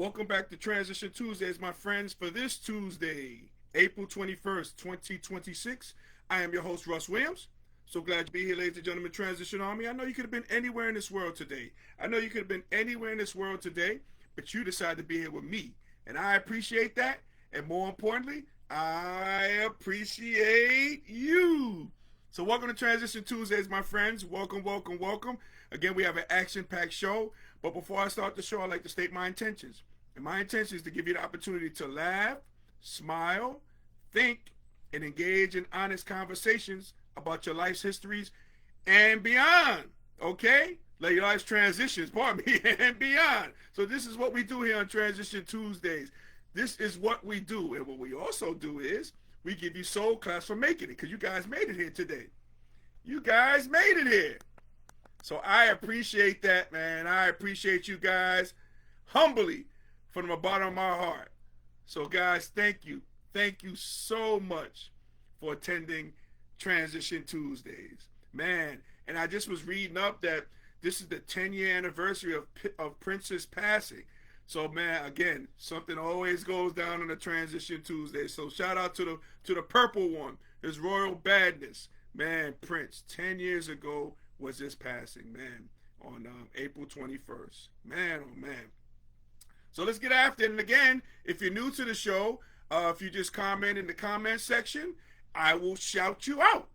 Welcome back to Transition Tuesdays, my friends. For this Tuesday, April 21st, 2026, I am your host, Russ Williams. So glad to be here, ladies and gentlemen, Transition Army. I know you could have been anywhere in this world today. I know you could have been anywhere in this world today, but you decided to be here with me. And I appreciate that. And more importantly, I appreciate you. So welcome to Transition Tuesdays, my friends. Welcome, welcome, welcome. Again, we have an action-packed show. But before I start the show, I'd like to state my intentions. And my intention is to give you the opportunity to laugh, smile, think, and engage in honest conversations about your life's histories and beyond. Okay? Like your life's transitions, pardon me, and beyond. So this is what we do here on Transition Tuesdays. This is what we do. And what we also do is we give you soul class for making it, because you guys made it here today. You guys made it here. So I appreciate that, man. I appreciate you guys humbly from the bottom of my heart. So guys, thank you. Thank you so much for attending Transition Tuesdays. Man, and I just was reading up that this is the 10-year anniversary of Prince's passing. So man, again, something always goes down on the Transition Tuesday. So shout out to the purple one, his royal badness. Man, Prince, 10 years ago was his passing, man, on April 21st. Man, oh man. So let's get after it. And again, if you're new to the show, if you just comment in the comment section, I will shout you out.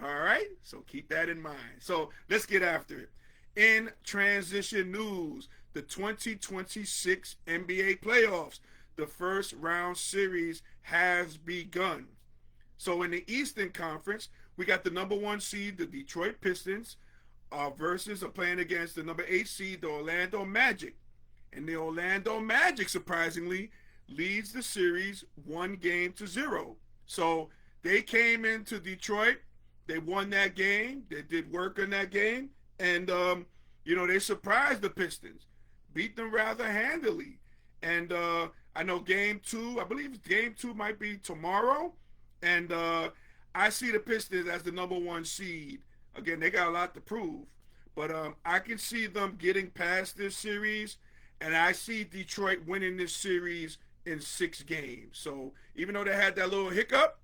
All right? So keep that in mind. So let's get after it. In transition news, the 2026 NBA playoffs, the first round series has begun. So in the Eastern Conference, we got the number 1 seed, the Detroit Pistons, versus are playing against the number 8 seed, the Orlando Magic. And the Orlando Magic, surprisingly, leads the series 1-0. So they came into Detroit. They won that game. They did work in that game. And, they surprised the Pistons. Beat them rather handily. And I know game 2, I believe game 2 might be tomorrow. And I see the Pistons as the number 1 seed. Again, they got a lot to prove. But I can see them getting past this series. And I see Detroit winning this series in 6 games. So even though they had that little hiccup,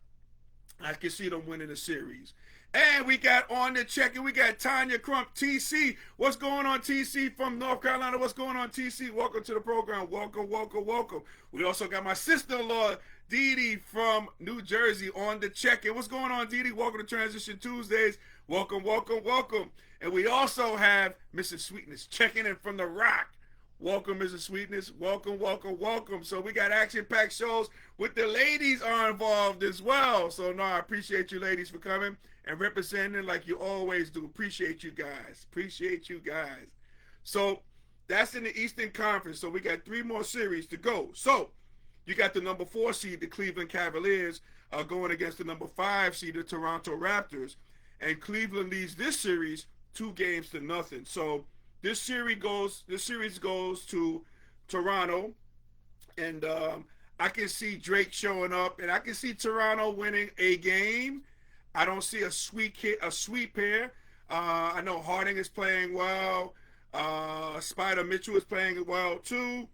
I can see them winning the series. And we got on the check-in, we got Tanya Crump, TC. What's going on, TC, from North Carolina? What's going on, TC? Welcome to the program. Welcome, welcome, welcome. We also got my sister-in-law, Dee Dee, from New Jersey on the check-in. What's going on, Dee Dee? Welcome to Transition Tuesdays. Welcome, welcome, welcome. And we also have Mrs. Sweetness checking in from The Rock. Welcome, Mrs. Sweetness. Welcome, welcome, welcome. So we got action-packed shows with the ladies are involved as well. So, no, I appreciate you ladies for coming and representing like you always do. Appreciate you guys. Appreciate you guys. So that's in the Eastern Conference. So we got 3 more series to go. So you got the number 4 seed, the Cleveland Cavaliers, going against the number 5 seed, the Toronto Raptors. And Cleveland leads this series 2-0. So this series goes to Toronto, and I can see Drake showing up, and I can see Toronto winning a game. I don't see a sweep here. I know Harding is playing well. Spider Mitchell is playing well too.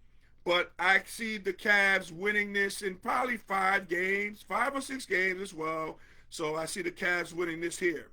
But I see the Cavs winning this in probably 5 or 6 games as well. So I see the Cavs winning this here.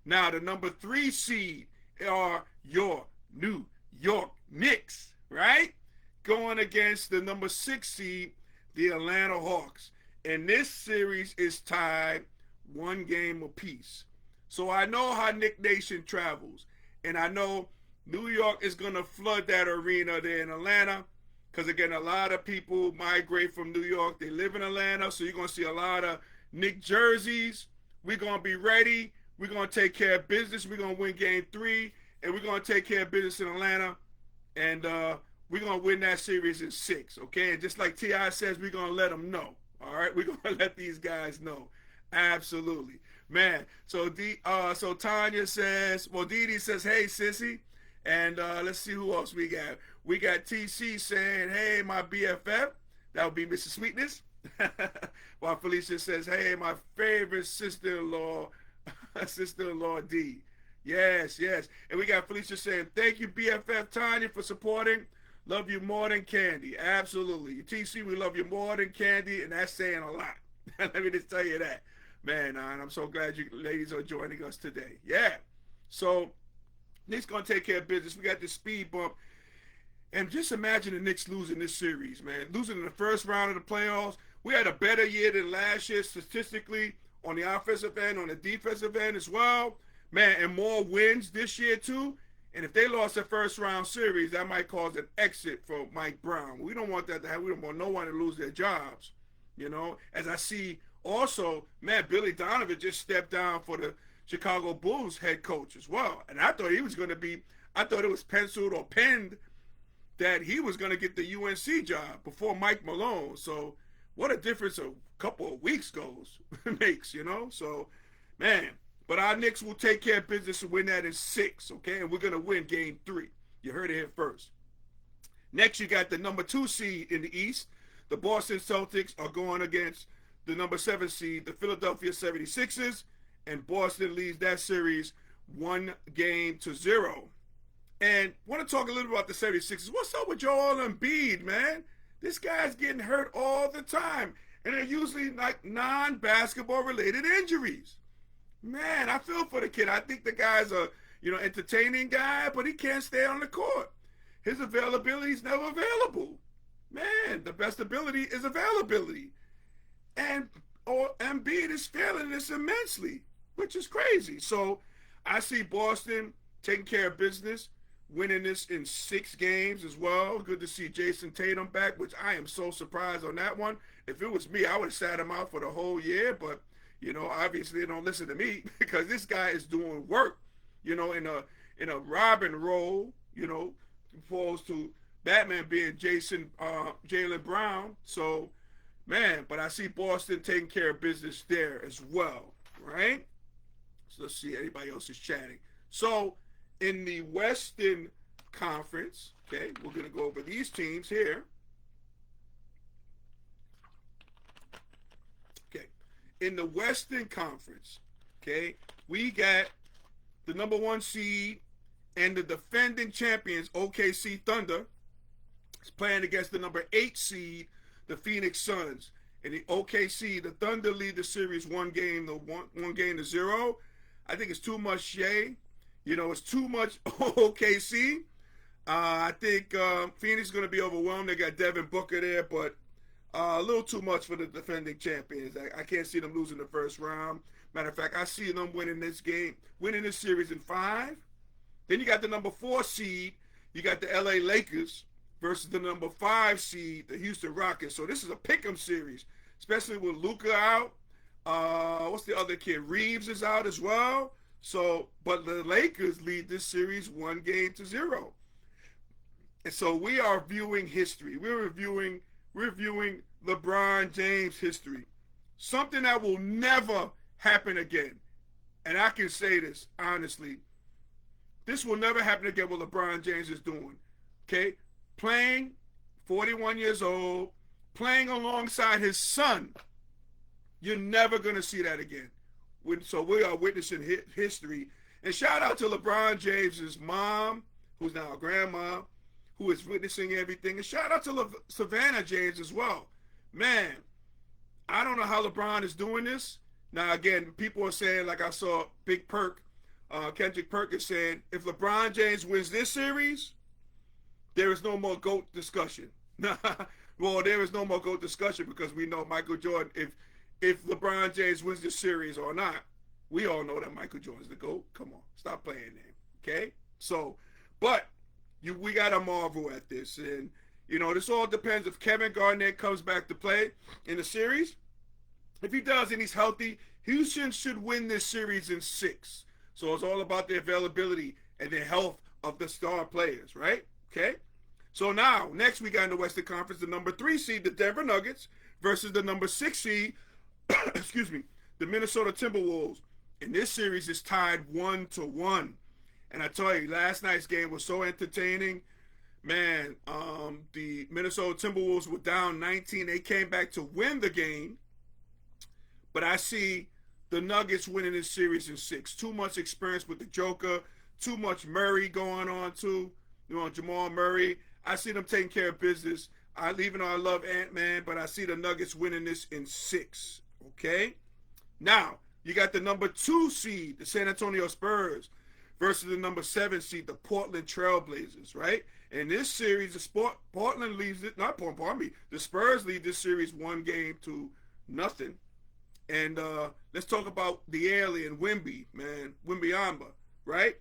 Now, the number 3 seed are your New York Knicks, right? Going against the number 6 seed, the Atlanta Hawks. And this series is tied 1 game apiece. So I know how Knick Nation travels. And I know New York is going to flood that arena there in Atlanta. Because, again, a lot of people migrate from New York. They live in Atlanta. So you're going to see a lot of Knick jerseys. We're going to be ready. We're going to take care of business. We're going to win game 3. And we're going to take care of business in Atlanta. And we're going to win that series in 6, okay? And just like T.I. says, we're going to let them know, all right? We're going to let these guys know. Absolutely. Man, so Tanya says, well, Dee Dee says, hey, sissy. And let's see who else we got. We got TC saying, hey, my BFF. That would be Mrs. Sweetness. While Felicia says, hey, my favorite sister-in-law, sister-in-law D. Yes, yes. And we got Felicia saying, thank you, BFF Tanya, for supporting. Love you more than candy. Absolutely. TC, we love you more than candy, and that's saying a lot. Let me just tell you that. Man, and I'm so glad you ladies are joining us today. Yeah. So, Knicks going to take care of business. We got this speed bump. And just imagine the Knicks losing this series, man. Losing in the first round of the playoffs. We had a better year than last year statistically on the offensive end, on the defensive end as well. Man, and more wins this year too. And if they lost their first round series, that might cause an exit for Mike Brown. We don't want that to happen. We don't want no one to lose their jobs. You know, as I see also, man, Billy Donovan just stepped down for the Chicago Bulls head coach as well. And I thought he was going to be, I thought it was penciled or penned that he was going to get the UNC job before Mike Malone. So what a difference a couple of weeks goes makes, you know? So, man, but our Knicks will take care of business and win that in 6, okay? And we're going to win game 3. You heard it here first. Next, you got the number 2 seed in the East. The Boston Celtics are going against the number 7 seed, the Philadelphia 76ers, and Boston leads that series 1-0. And want to talk a little about the 76ers. What's up with Joel Embiid, man? This guy's getting hurt all the time. And they're usually like non-basketball related injuries. Man, I feel for the kid. I think the guy's a, entertaining guy, but he can't stay on the court. His availability is never available. Man, the best ability is availability. And Embiid is failing this immensely, which is crazy. So I see Boston taking care of business, winning this in 6 games as well. Good to see Jason Tatum back, which I am so surprised on that one. If it was me, I would have sat him out for the whole year, but obviously they don't listen to me because this guy is doing work, in a Robin role, opposed to Batman being Jaylen Brown. So, man, but I see Boston taking care of business there as well, right? So let's see, anybody else is chatting. So, in the Western Conference, okay, we're going to go over these teams here. Okay, in the Western Conference, okay, we got the number 1 seed and the defending champions, OKC Thunder, is playing against the number 8 seed, the Phoenix Suns. In the OKC, the Thunder lead the series 1-0. I think it's too much shade. It's too much OKC. I think Phoenix is going to be overwhelmed. They got Devin Booker there, but a little too much for the defending champions. I can't see them losing the first round. Matter of fact, I see them winning this series in 5. Then you got the number 4 seed. You got the LA Lakers versus the number 5 seed, the Houston Rockets. So this is a pick'em series, especially with Luka out. What's the other kid? Reeves is out as well. So, but the Lakers lead this series 1-0. And so we are viewing history. We're viewing LeBron James history. Something that will never happen again. And I can say this honestly. This will never happen again what LeBron James is doing. Okay? Playing, 41 years old, playing alongside his son. You're never going to see that again. So we are witnessing history. And shout out to LeBron James's mom, who's now a grandma, who is witnessing everything. And shout out to Savannah James as well. Man, I don't know how LeBron is doing this. Now, again, people are saying, like I saw Big Perk, Kendrick Perkins saying, if LeBron James wins this series, there is no more GOAT discussion. Well, there is no more GOAT discussion because we know Michael Jordan, if LeBron James wins this series or not, we all know that Michael Jordan's the GOAT. Come on, stop playing him, okay? So, but we got to marvel at this. And, this all depends if Kevin Garnett comes back to play in the series. If he does and he's healthy, Houston should win this series in 6. So it's all about the availability and the health of the star players, right? Okay? So now, next we got in the Western Conference, the number 3 seed, the Denver Nuggets, versus the number 6 seed, excuse me, the Minnesota Timberwolves. And this series is tied 1-1. And I tell you, last night's game was so entertaining. Man, the Minnesota Timberwolves were down 19. They came back to win the game. But I see the Nuggets winning this series in 6. Too much experience with the Joker. Too much Murray going on too. Jamal Murray. I see them taking care of business. Even though I love Ant-Man, but I see the Nuggets winning this in 6. Okay? Now, you got the number 2 seed, the San Antonio Spurs, versus the number 7 seed, the Portland Trailblazers, right? In this series, Portland leads it, not Portland, pardon me, the Spurs lead this series 1-0. And let's talk about the alien, Wemby, man, Wembyamba, right?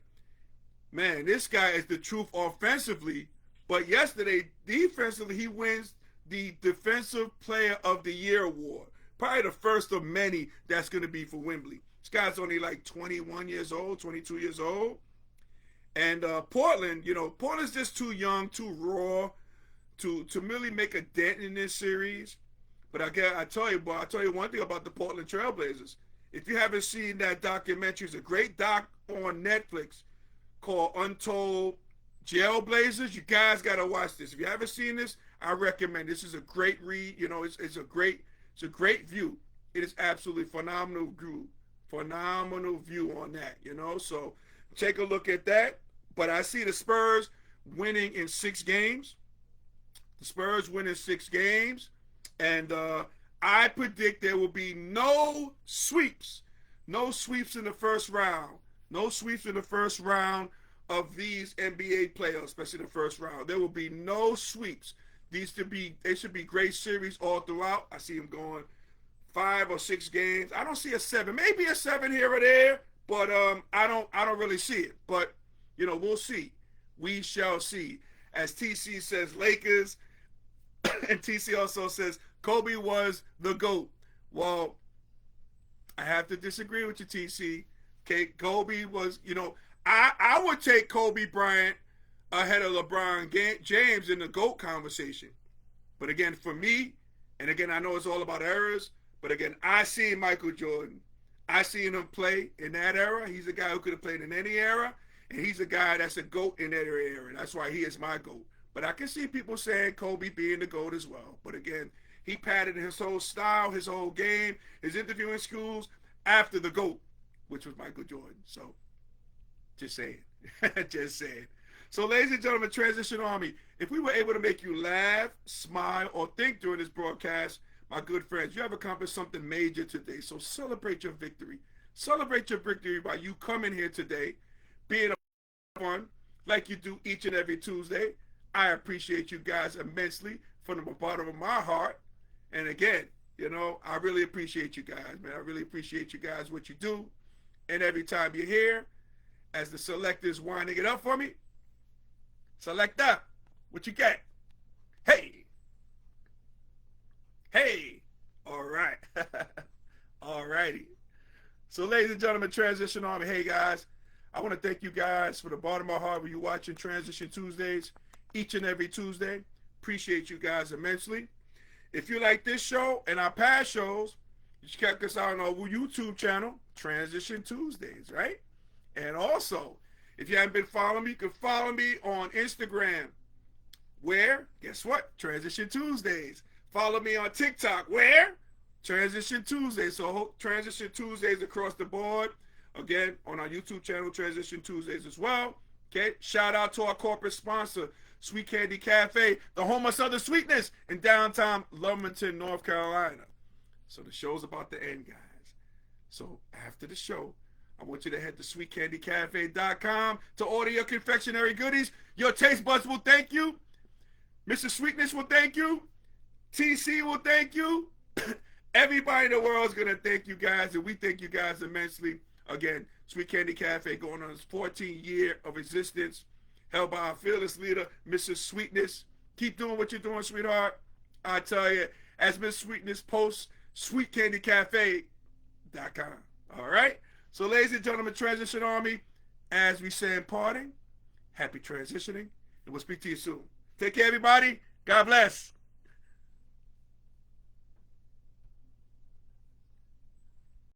Man, this guy is the truth offensively, but yesterday, defensively, he wins the Defensive Player of the Year award. Probably the first of many that's going to be for Wemby. This guy's only like 21 years old, 22 years old. And Portland, Portland's just too young, too raw to really make a dent in this series. But I tell you one thing about the Portland Trailblazers. If you haven't seen that documentary, it's a great doc on Netflix called Untold Jailblazers. You guys got to watch this. If you haven't seen this, I recommend. This is a great read. It's a great view. It is absolutely phenomenal view on that. So take a look at that. But I see the Spurs winning in 6 games. The Spurs winning 6 games. And I predict there will be no sweeps. No sweeps in the first round. No sweeps in the first round of these NBA playoffs, especially the first round. There will be no sweeps. They should be great series all throughout. I see them going 5 or 6 games. I don't see a 7. Maybe a 7 here or there, but I don't really see it. But we'll see. We shall see. As TC says, Lakers, and TC also says Kobe was the GOAT. Well, I have to disagree with you, TC. Okay, Kobe was, I would take Kobe Bryant ahead of LeBron James in the GOAT conversation. But again, for me, and again, I know it's all about eras, but again, I see Michael Jordan. I seen him play in that era. He's a guy who could have played in any era, and he's a guy that's a GOAT in that era. That's why he is my GOAT. But I can see people saying Kobe being the GOAT as well. But again, he patterned his whole style, his whole game, his interviewing schools after the GOAT, which was Michael Jordan. So, just saying. Just saying. So, ladies and gentlemen, Transition Army, if we were able to make you laugh, smile, or think during this broadcast, my good friends, you have accomplished something major today. So, celebrate your victory. Celebrate your victory by you coming here today, being a fun like you do each and every Tuesday. I appreciate you guys immensely from the bottom of my heart. And again, I really appreciate you guys, man. I really appreciate you guys, what you do. And every time you're here, as the selector's winding it up for me, Selector, what you got? Hey. Hey. All right. All righty. So, ladies and gentlemen, Transition Army, hey, guys. I want to thank you guys from the bottom of my heart when you're watching Transition Tuesdays each and every Tuesday. Appreciate you guys immensely. If you like this show and our past shows, you should check us out on our YouTube channel, Transition Tuesdays, right? And also, if you haven't been following me, you can follow me on Instagram, where, guess what? Transition Tuesdays. Follow me on TikTok, where? Transition Tuesdays. So Transition Tuesdays across the board. Again, on our YouTube channel, Transition Tuesdays as well. Okay, shout out to our corporate sponsor, Sweet Candy Cafe, the home of Southern Sweetness in downtown Lumberton, North Carolina. So the show's about to end, guys. So after the show, I want you to head to sweetcandycafe.com to order your confectionery goodies. Your taste buds will thank you. Mr. Sweetness will thank you. TC will thank you. Everybody in the world is going to thank you guys, and we thank you guys immensely. Again, Sweet Candy Cafe going on its 14th year of existence, held by our fearless leader, Mrs. Sweetness. Keep doing what you're doing, sweetheart. I tell you, as Miss Sweetness posts, sweetcandycafe.com. All right? So, ladies and gentlemen, Transition Army, as we say in parting, happy transitioning, and we'll speak to you soon. Take care, everybody. God bless.